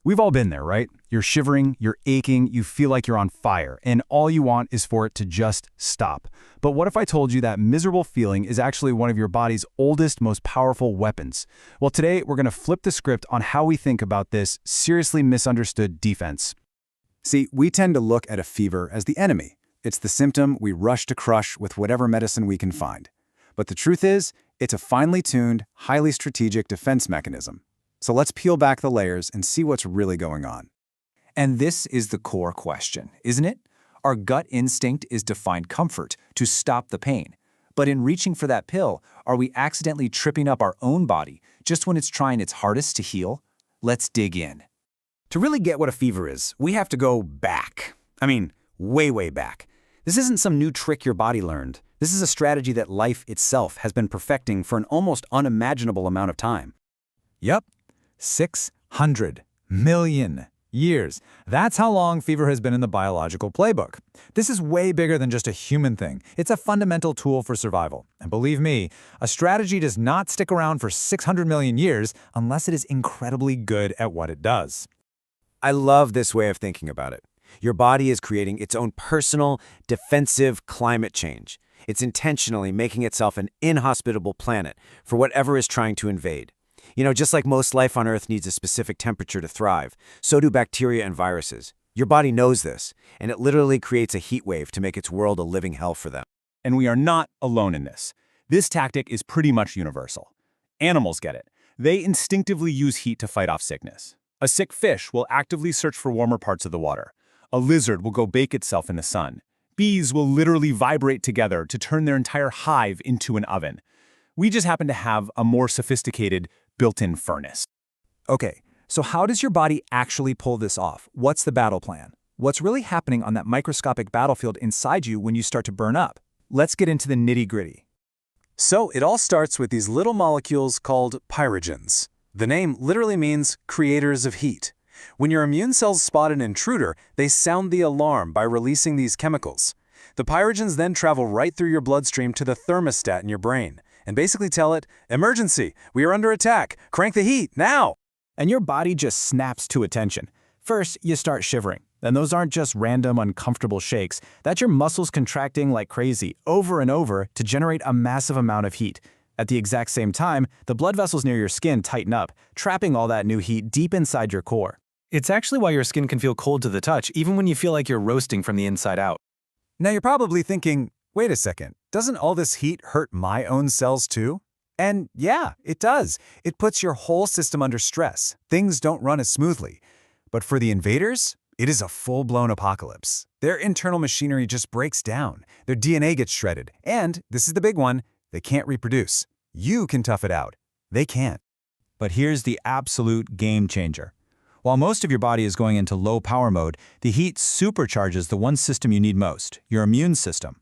We've all been there, right? You're shivering, you're aching, you feel like you're on fire, and all you want is for it to just stop. But what if I told you that miserable feeling is actually one of your body's oldest, most powerful weapons? Well, today we're going to flip the script on how we think about this seriously misunderstood defense. See, we tend to look at a fever as the enemy. It's the symptom we rush to crush with whatever medicine we can find. But the truth is, it's a finely tuned, highly strategic defense mechanism. So let's peel back the layers and see what's really going on. And this is the core question, isn't it? Our gut instinct is to find comfort, to stop the pain. But in reaching for that pill, are we accidentally tripping up our own body just when it's trying its hardest to heal? Let's dig in. To really get what a fever is, we have to go back. I mean, way, way back. This isn't some new trick your body learned. This is a strategy that life itself has been perfecting for an almost unimaginable amount of time. Yep, 600 million years. That's how long fever has been in the biological playbook. This is way bigger than just a human thing. It's a fundamental tool for survival. And believe me, a strategy does not stick around for 600 million years unless it is incredibly good at what it does. I love this way of thinking about it. Your body is creating its own personal, defensive climate change. It's intentionally making itself an inhospitable planet for whatever is trying to invade. You know, just like most life on Earth needs a specific temperature to thrive, so do bacteria and viruses. Your body knows this, and it literally creates a heat wave to make its world a living hell for them. And we are not alone in this. This tactic is pretty much universal. Animals get it. They instinctively use heat to fight off sickness. A sick fish will actively search for warmer parts of the water. A lizard will go bake itself in the sun. Bees will literally vibrate together to turn their entire hive into an oven. We just happen to have a more sophisticated, built-in furnace. Okay, so how does your body actually pull this off? What's the battle plan? What's really happening on that microscopic battlefield inside you when you start to burn up? Let's get into the nitty-gritty. So it all starts with these little molecules called pyrogens. The name literally means creators of heat. When your immune cells spot an intruder, they sound the alarm by releasing these chemicals. The pyrogens then travel right through your bloodstream to the thermostat in your brain and basically tell it, "Emergency, we are under attack, crank the heat, now!" And your body just snaps to attention. First, you start shivering. And those aren't just random, uncomfortable shakes. That's your muscles contracting like crazy, over and over, to generate a massive amount of heat. At the exact same time, the blood vessels near your skin tighten up, trapping all that new heat deep inside your core. It's actually why your skin can feel cold to the touch, even when you feel like you're roasting from the inside out. Now you're probably thinking, wait a second, doesn't all this heat hurt my own cells too? And yeah, it does. It puts your whole system under stress. Things don't run as smoothly. But for the invaders, it is a full-blown apocalypse. Their internal machinery just breaks down. Their DNA gets shredded. And, this is the big one, they can't reproduce. You can tough it out. They can't. But here's the absolute game changer. While most of your body is going into low power mode, the heat supercharges the one system you need most, your immune system.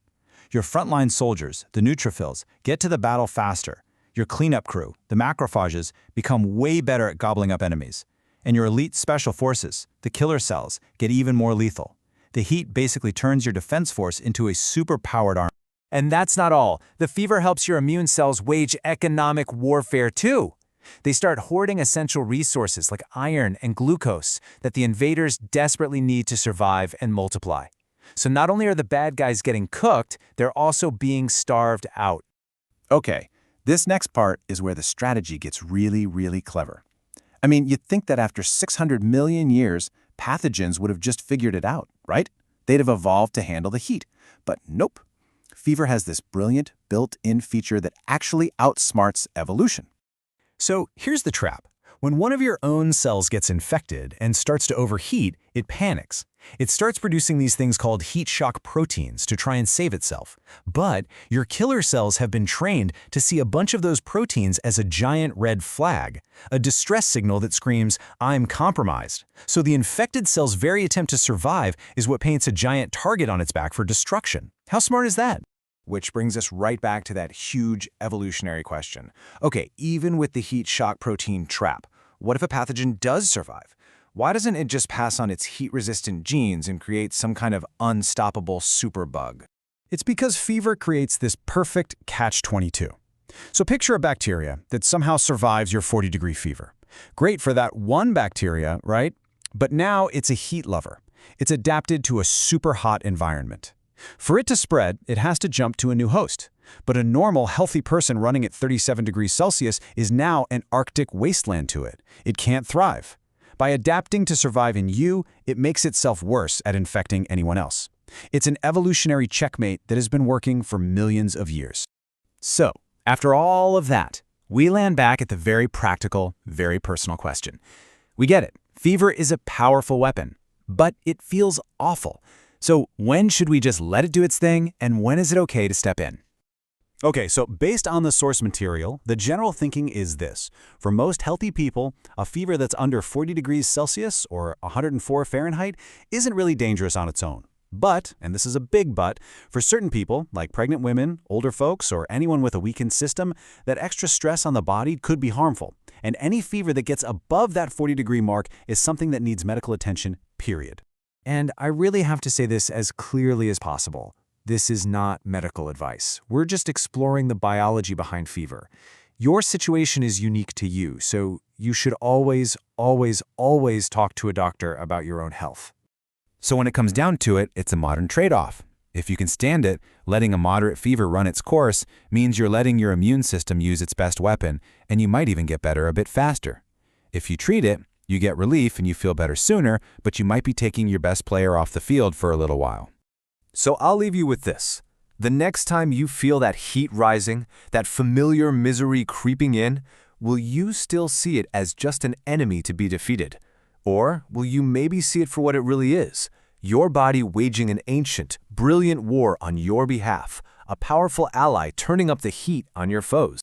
Your frontline soldiers, the neutrophils, get to the battle faster. Your cleanup crew, the macrophages, become way better at gobbling up enemies. And your elite special forces, the killer cells, get even more lethal. The heat basically turns your defense force into a super-powered army. And that's not all. The fever helps your immune cells wage economic warfare too. They start hoarding essential resources like iron and glucose that the invaders desperately need to survive and multiply. So not only are the bad guys getting cooked, they're also being starved out. Okay, this next part is where the strategy gets really, really clever. I mean, you'd think that after 600 million years, pathogens would have just figured it out, right? They'd have evolved to handle the heat. But nope. Fever has this brilliant, built-in feature that actually outsmarts evolution. So here's the trap. When one of your own cells gets infected and starts to overheat, it panics. It starts producing these things called heat shock proteins to try and save itself. But your killer cells have been trained to see a bunch of those proteins as a giant red flag, a distress signal that screams, "I'm compromised." So the infected cell's very attempt to survive is what paints a giant target on its back for destruction. How smart is that? Which brings us right back to that huge evolutionary question. Okay, even with the heat shock protein trap, what if a pathogen does survive? Why doesn't it just pass on its heat-resistant genes and create some kind of unstoppable superbug? It's because fever creates this perfect catch-22. So picture a bacteria that somehow survives your 40-degree fever. Great for that one bacteria, right? But now it's a heat lover. It's adapted to a super hot environment. For it to spread, it has to jump to a new host. But a normal, healthy person running at 37 degrees Celsius is now an Arctic wasteland to it. It can't thrive. By adapting to survive in you, it makes itself worse at infecting anyone else. It's an evolutionary checkmate that has been working for millions of years. So, after all of that, we land back at the very practical, very personal question. We get it. Fever is a powerful weapon, but it feels awful. So when should we just let it do its thing, and when is it okay to step in? Okay, so based on the source material, the general thinking is this. For most healthy people, a fever that's under 40 degrees Celsius or 104 Fahrenheit isn't really dangerous on its own. But, and this is a big but, for certain people, like pregnant women, older folks, or anyone with a weakened system, that extra stress on the body could be harmful. And any fever that gets above that 40-degree mark is something that needs medical attention, period. And I really have to say this as clearly as possible. This is not medical advice. We're just exploring the biology behind fever. Your situation is unique to you, so you should always, always, always talk to a doctor about your own health. So when it comes down to it, it's a modern trade-off. If you can stand it, letting a moderate fever run its course means you're letting your immune system use its best weapon, and you might even get better a bit faster. If you treat it, you get relief and you feel better sooner, but you might be taking your best player off the field for a little while. So I'll leave you with this. The next time you feel that heat rising, that familiar misery creeping in, will you still see it as just an enemy to be defeated? Or will you maybe see it for what it really is? Your body waging an ancient, brilliant war on your behalf, a powerful ally turning up the heat on your foes.